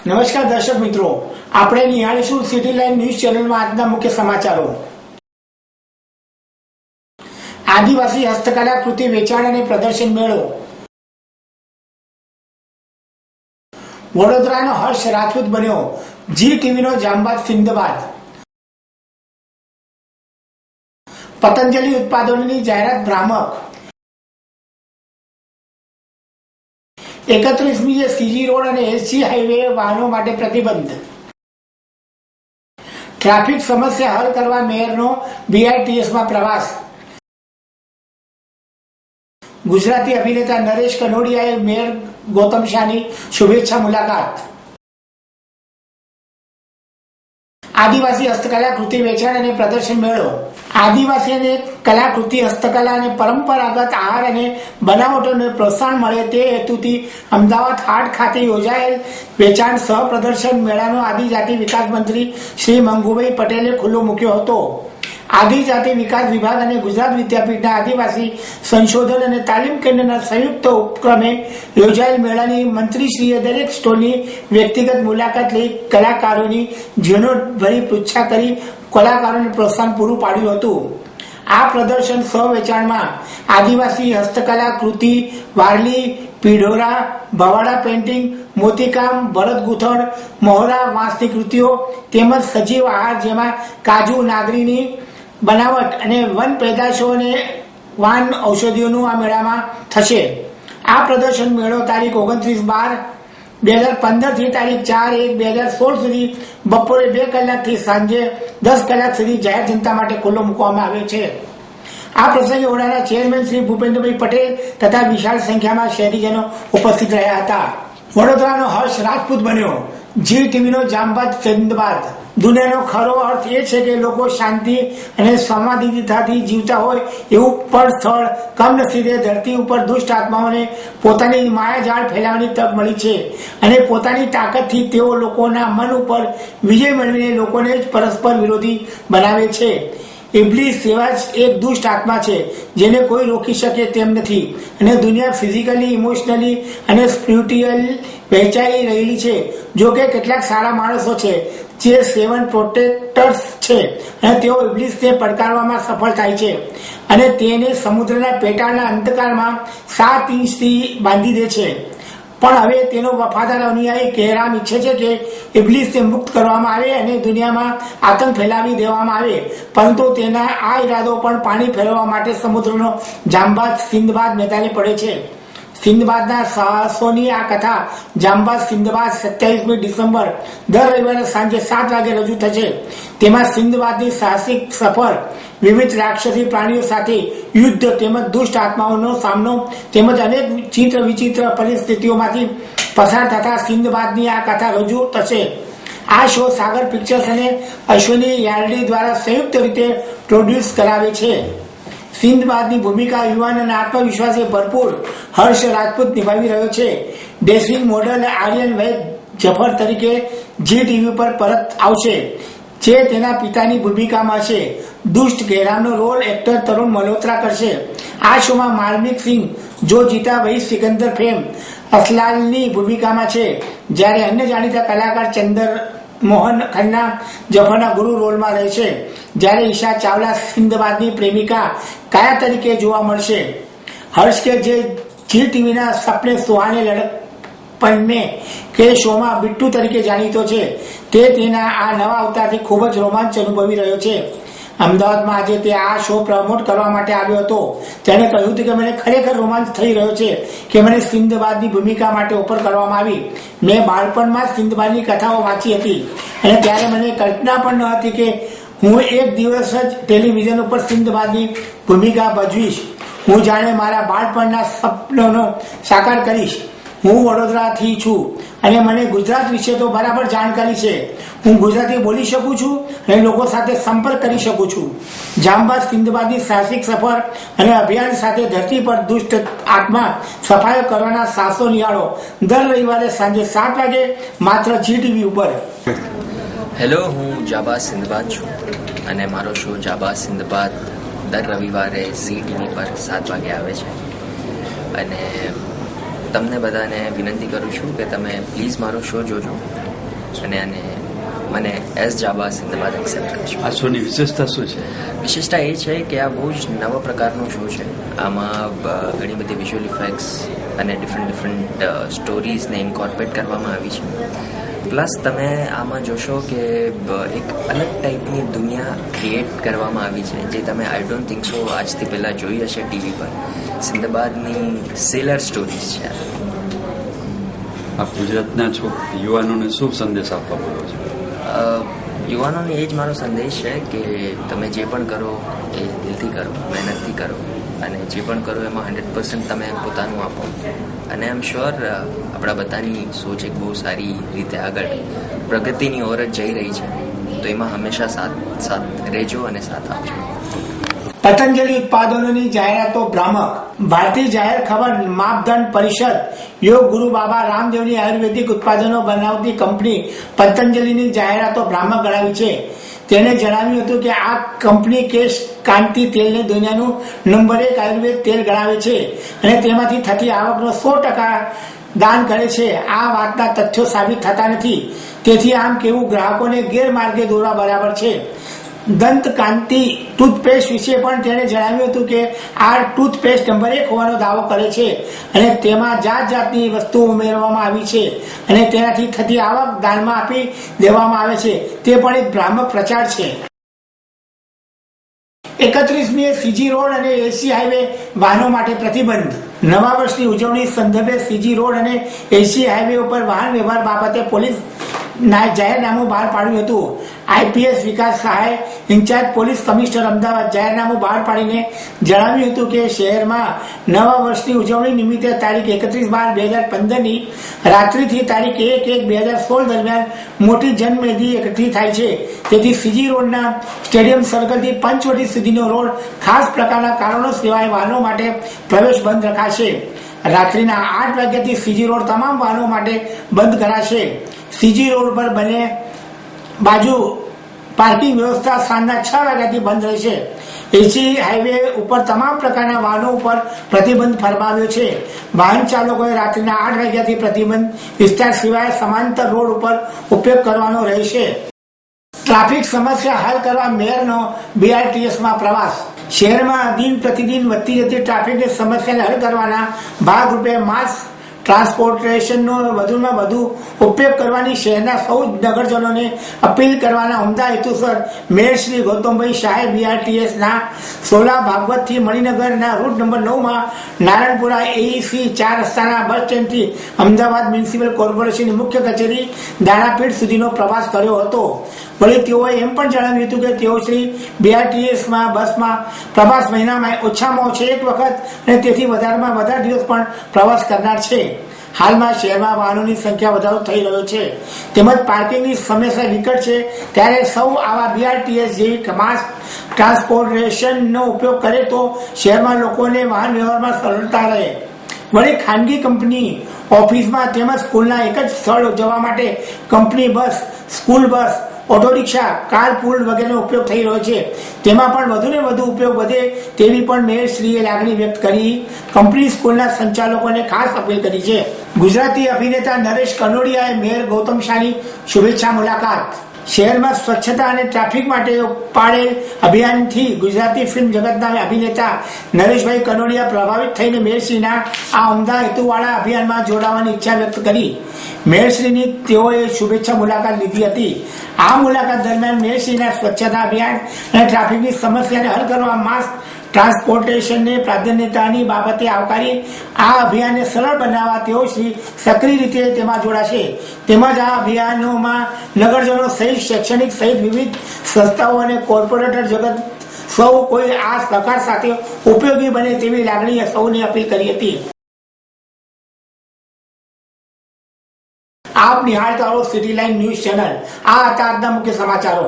નમસ્કાર દર્શક મિત્રો, આપણે નિહાળીશું સિટી લાઈવ ન્યૂઝ ચેનલમાં આજના મુખ્ય સમાચારો. આદિવાસી હસ્તકલા કૃતિ વેચાણ અને પ્રદર્શન મેળો. વડોદરાનો હર્ષ રાજપૂત બન્યો જી ટીવીનો જાંબાઝ સિંદબાદ. પતંજલિ ઉત્પાદનોની જાહેરાત ભ્રામક. 31મીએ સીજી રોડ અને એસજી હાઈવે વાહનો માટે પ્રતિબંધ. ટ્રાફિક સમસ્યા હલ કરવા મેયરનો બીઆરટીએસમાં પ્રવાસ. ગુજરાતી અભિનેતા નરેશ કનોડિયાએ મેયર ગૌતમ શાહની શુભેચ્છા મુલાકાત. આદિવાસી હસ્તકલા કૃતિ વેચાણ અને પ્રદર્શન મેળો. આદિવાસી અને કલાકૃતિ હસ્તકલા અને પરંપરાગત આહાર અને બનાવટોને પ્રોત્સાહન મળે તે હેતુથી અમદાવાદ હાટ ખાતે યોજાયેલ વેચાણ સહ પ્રદર્શન મેળાનો આદિજાતિ વિકાસ મંત્રી શ્રી મંગુભાઈ પટેલે ખુલ્લો મૂક્યો હતો. આદિજાતિ વિકાસ વિભાગ અને ગુજરાત વિદ્યાપીઠના આદિવાસી સંશોધન અને તાલીમ કેન્દ્રના સંયુક્ત ઉપક્રમે યોજાયેલ મેળાની મંત્રીશ્રીએ દરેક સ્ટોલની વ્યક્તિગત મુલાકાત લઈ કલાકારોની ઝીણવટભરી પૃચ્છા કરી કલાકારોને પ્રોત્સાહન પૂરું પાડ્યું હતું. આ પ્રદર્શન સહ વેચાણમાં આદિવાસી હસ્તકલા કૃતિ, વારલી, પીઢોરા, ભવાડા પેઇન્ટિંગ, મોતીકામ, ભરત ગૂંથણ, મહોરા, વાંસની કૃતિઓ તેમજ સજીવ આહાર જેમાં કાજુ, નાગરીની બનાવટ અને વન પેદાશો અને વાન ઔષધિઓનું આ મેળામાં થશે. આ પ્રદર્શન મેળો તારીખ 29/12/2015 થી તારીખ 4/1/2016 સુધી બપોરે 2 કલાકથી સાંજે 10 કલાક સુધી જાહેર જનતા માટે ખુલ્લો મૂકવામાં આવ્યો છે. આ પ્રસંગે ઓડાના ચેરમેન શ્રી ભૂપેન્દ્રભાઈ પટેલ તથા વિશાળ સંખ્યામાં શહેરીજનો ઉપસ્થિત રહ્યા હતા. વડોદરાનો હર્ષ રાજપૂત બન્યો જી ટીવીનો જાંબાઝ સિંદબાદ. દુનિયાનો ખરો અર્થ એ છે કે લોકો શાંતિ અને સંવાદિતાથી જીવતા હોય એવું પણ સ્થળ કમનસીબે ધરતી ઉપર દુષ્ટ આત્માઓને પોતાની માયાજાળ ફેલાવવાની તક મળી છે અને પોતાની તાકાતથી તેઓ લોકોના મન ઉપર વિજય મેળવીને લોકોને જ પરસ્પર વિરોધી બનાવે છે. ઇબ્લીસ એવા જ એક દુષ્ટ આત્મા છે જેને કોઈ રોકી શકે તેમ નથી અને દુનિયા ફિઝિકલી, ઇમોશનલી અને સ્પિરિચ્યુઅલ વહેંચાઈ રહેલી છે. જો કે કેટલાક સારા માણસો છે જે સેવન પ્રોટેક્ટર્સ છે અને તેઓ ઇબ્લીસને પડકારવામાં સફળ થાય છે અને તેને સમુદ્રના પેટાળના અંધકારમાં 7 ઇંચથી બાંધી દે છે. પણ હવે તેનો વફાદાર અનુયાયી કહેરામ ઈચ્છે છે કે ઇબ્લીસને મુક્ત કરવામાં આવે અને દુનિયામાં આતંક ફેલાવી દેવામાં આવે, પરંતુ તેના આ ઈરાદો પણ પાણી ફેરવવા માટે સમુદ્રનો જાંબાઝ સિંદબાદ મેદાને પડે છે. સિંદબાદના સાહસોની આ કથા જાંબાઝ સિંદબાદ 27મી ડિસેમ્બર દર રવિવારે સાંજે 7 વાગે રજૂ થશે. તેમાં સિંદબાદની સાહસિક સફર, વિવિધ રાક્ષસી પ્રાણીઓ સાથે યુદ્ધ તેમજ દુષ્ટ આત્માઓનો સામનો તેમજ અનેક ચિત્ર વિચિત્ર પરિસ્થિતિઓમાંથી પસાર થતા સિંદબાદની આ કથા રજૂ થશે. આ શો સાગર પિક્ચર્સ અને અશ્વિની યાર્ડી દ્વારા સંયુક્ત રીતે પ્રોડ્યુસ કરાવે છે. સિંદબાદની ભૂમિકા યુવાન અને આત્મવિશ્વાસે ભરપૂર હર્ષ રાજપૂત નિભાવી રહ્યો છે. ડેસિંગ મોડલ આર્યન વૈદ જફર તરીકે જી ટીવી પર પરત આવશે, જે તેના પિતાની ભૂમિકામાં છે. દુષ્ટ કહેરામનો રોલ એક્ટર તરુણ મલ્હોત્રા કરશે. આ શોમાં માર્મિક સિંહ, જો જીતા વહી સિકંદર ફેમ, અસલાલની ભૂમિકામાં છે, જ્યારે અન્ય જાણીતા કલાકાર ચંદર મોહન ખન્ના જફરના ગુરુ રોલમાં રહેશે, જ્યારે ઈશા ચાવલા સિંદબાદની પ્રેમિકા કાયા તરીકે જોવા મળશે. હર્ષ કે જે જી ટીવીના સપને સુહાને લડકપને કે શોમાં બિટ્ટુ તરીકે જાણીતો છે, તે તેના આ નવા અવતારથી ખૂબ જ રોમાંચ અનુભવી રહ્યો છે. અમદાવાદમાં આજે તે આ શો પ્રમોટ કરવા માટે આવ્યો હતો. તેણે કહ્યું હતું કે મને ખરેખર રોમાંચ થઈ રહ્યો છે કે મને સિંદબાદની ભૂમિકા માટે ઓફર કરવામાં આવી. મેં બાળપણમાં સિંદબાદની કથાઓ વાંચી હતી અને ત્યારે મને કલ્પના પણ ન હતી કે હું એક દિવસ જ ટેલિવિઝન ઉપર સિંદબાદની ભૂમિકા ભજવીશ. હું જાણે મારા બાળપણના સપનોનો સાકાર કરીશ. હું વડોદરાથી છું અને મને ગુજરાત વિશે તો બરાબર જાણકારી છે. હું ગુજરાતી બોલી શકું છું અને લોકો સાથે સંપર્ક કરી શકું છું. જાંબાઝ સિંદબાદની સાહસિક સફર અને અભિયાન સાથે ધરતી પર દુષ્ટ આત્મા સફાયો કરવાના સાહસો નિહાળો દર રવિવારે સાંજે 7 વાગે માત્ર જી ટીવી ઉપર. હેલો, હું જાંબાઝ સિંદબાદ છું અને મારો શો જાંબાઝ સિંદબાદ દર રવિવારે ઝી ટીવી પર 7 વાગે આવે છે. અને તમને બધાને વિનંતી કરું છું કે તમે પ્લીઝ મારો શો જોજો અને મને એઝ જાબા સિંધબાદ એક્સેપ્ટ કરજો. આ શોની વિશેષતા શું છે? વિશેષતા એ છે કે આ બહુ જ નવા પ્રકારનો શો છે. આમાં ઘણી બધી વિઝ્યુઅલ ઇફેક્ટ્સ અને ડિફરન્ટ સ્ટોરીઝને ઇન્કોર્પોરેટ કરવામાં આવી છે. પ્લસ તમે આમાં જોશો કે એક અલગ ટાઈપની દુનિયા ક્રિએટ કરવામાં આવી છે જે તમે આઈ ડોન્ટ થિંક સો આજથી પહેલાં જોઈ હશે ટીવી પર. સિંધબાદની સેલર સ્ટોરીઝ છે. આપ ગુજરાતના છો, યુવાનોને શું સંદેશ આપવા માંગો છો? યુવાનોને એ જ મારો સંદેશ છે કે તમે જે પણ કરો એ દિલથી કરો, મહેનતથી કરો અને જે પણ કરો એમાં 100% તમે પોતાનું આપો. અને આઈ એમ શ્યોર આપણા બધાની સોચ એક બહુ સારી રીતે આગળ પ્રગતિની ઓર જ જઈ રહી છે. તો એમાં હંમેશા સાથ રહેજો અને સાથ આપજો. પતંજલિ ઉત્પાદનોની જાહેરાતો ભ્રામક. ભારતીય જાહેર ખબર માપદંડ પરિષદ યોગ ગુરુ બાબા રામદેવની આયુર્વેદિક ઉત્પાદનો બનાવતી કંપની પતંજલિની જાહેરાતો ભ્રામક ગણાવી છે. તેણે જણાવ્યું હતું કે આ કંપની કેશ કાંતિ તેલને દુનિયાનું નંબર 1 આયુર્વેદ તેલ ગણાવે છે અને તેમાંથી થતી આવકનો 100% દાન કરે છે. આ વાતના તથ્યો સાબિત થતા નથી, તેથી આમ કેવું ગ્રાહકોને ગેરમાર્ગે દોરવા બરાબર છે. દંત કાંતિ ટૂથપેસ્ટ વિશે પણ તેણે જણાવ્યું હતું કે આ ટૂથપેસ્ટ નંબર 1 હોવાનો દાવો કરે છે અને તેમાં જાતની વસ્તુઓ ઉમેરવામાં આવી છે અને તેનાથી થતી આવક દાનમાં આપી દેવામાં આવે છે. તે પણ એક ભ્રામક પ્રચાર છે. 31મીએ સીજી રોડ અને એસી હાઈવે વાહનો માટે પ્રતિબંધ. નવા વર્ષની ઉજવણી સંદર્ભે સીજી રોડ અને એસી હાઈવે ઉપર વાહન વ્યવહાર બાબતે પોલીસ જાહેરનામું બહાર પાડ્યું હતું. આઈપીએસ વિકાસ સહાય ઇન્ચાર્જ પોલીસ કમિશનર અમદાવાદ જાહેરનામું બહાર પાડીને જણાવ્યું હતું કે શહેરમાં નવા વર્ષની ઉજવણી નિમિત્તે તારીખ 31/12/2015ની રાત્રિથી તારીખ 1/1/2016 દરમિયાન મોટી જનમેદની એકઠી થાય છે. તેથી સીજી રોડના સ્ટેડિયમ સર્કલથી પંચવટી સુધીનો રોડ ખાસ પ્રકારના કારણો સિવાય વાહનો માટે પ્રવેશ બંધ રખાશે. રાત્રિના 8 વાગ્યાથી સીજી રોડ તમામ વાહનો માટે બંધ કરાશે. સીજી રોડ પર બંને બાજુ પાર્કિંગ વ્યવસ્થા સાંજના 6 વાગ્યાથી બંધ રહેશે. એસી હાઈવે ઉપર તમામ પ્રકારના વાહનો ઉપર પ્રતિબંધ ફરમાવ્યો છે. વાહન ચાલકોએ રાત્રિના 8 વાગ્યાથી પ્રતિબંધ વિસ્તાર સિવાય સમાંતર રોડ ઉપર ઉપયોગ કરવાનો રહેશે. ટ્રાફિક સમસ્યા હલ કરવા મેયરનો બીઆરટીએસમાં પ્રવાસ. શહેરમાં દિન પ્રતિદિન વધતી જતી ટ્રાફિકની સમસ્યાને હલ કરવાના ભાગરૂપે માસ ટ્રાન્સપોર્ટેશનનો વધુમાં વધુ ઉપયોગ કરવાની શહેરના સૌ નગરજનોને અપીલ કરવાના ઉમદા હેતુસર મેયર શ્રી ગૌતમભાઈ શાહે બીઆરટીએસના સોલા ભાગવતથી મણિનગરના રૂટ નંબર 9માં નારાયણપુરા એઈસી 4 રસ્તાના બસ સ્ટેન્ડથી અમદાવાદ મ્યુનિસિપલ કોર્પોરેશનની મુખ્ય કચેરી દાણાપીઠ સુધીનો પ્રવાસ કર્યો હતો. વળી તેઓએ એમ પણ જણાવ્યું હતું કે તેઓ શ્રી બીઆરટીએસમાં બસમાં પ્રવાસ મહિનામાં ઓછામાં ઓછો 1 વખત અને તેથી વધારેમાં વધારે દિવસ પણ પ્રવાસ કરનાર છે. હાલમાં શહેરમાં વાહનોની સંખ્યા વધારો થઈ રહ્યો છે તેમજ પાર્કિંગની સમસ્યા વિકટ છે, ત્યારે સૌ આવા બીઆરટીએસ જેવી માસ ટ્રાન્સપોર્ટેશનનો ઉપયોગ કરે તો શહેરમાં લોકોને વાહન વ્યવહારમાં સરળતા રહે. વળી ખાનગી કંપની ઓફિસમાં તેમજ સ્કૂલના એક જ સ્થળ જવા માટે company bus, school bus, auto rickshaw, car pool વગેરેનો ઉપયોગ થઈ રહ્યો છે. તેમાં પણ વધુને વધુ ઉપયોગ વધે તેવી પણ મેયરશ્રીએ લાગણી વ્યક્ત કરી કંપની સ્કૂલના સંચાલકોને ખાસ અપીલ કરી છે. ગુજરાતી અભિનેતા નરેશ કનોડિયાએ મેયર ગૌતમ શાહની શુભેચ્છા મુલાકાત. શહેરમાં સ્વચ્છતા અને ટ્રાફિક માટે પાડેલ અભિયાનથી ગુજરાતી ફિલ્મ જગતના અભિનેતા નરેશભાઈ કનોડિયા પ્રભાવિત થઈને મેયરશ્રીના આ ઉમદા હેતુવાળા અભિયાનમાં જોડાવાની ઈચ્છા વ્યક્ત કરી મેયરશ્રીની તેઓએ શુભેચ્છા મુલાકાત લીધી હતી. આ મુલાકાત દરમિયાન મેયરશ્રીના સ્વચ્છતા અભિયાન અને ટ્રાફિકની સમસ્યાને હલ કરવા માસ ટ્રાન્સપોર્ટેશનને પ્રાધાન્યતાની બાબતે આવકારી આ અભિયાનને સરળ બનાવવા તેઓ શ્રી સક્રિય રીતે તેમાં જોડાશે. તેમજ આ અભિયાનોમાં નગરજનો સહિત શૈક્ષણિક સહિત વિવિધ સંસ્થાઓ અને કોર્પોરેટર જગત સૌ કોઈ આ સહકાર સાથે ઉપયોગી બને તેવી લાગણી સૌને અપીલ કરી હતી. આપ નિહાળતા રહો સિટી લાઇન ન્યૂઝ ચેનલ. આ હતા આજના મુખ્ય સમાચારો.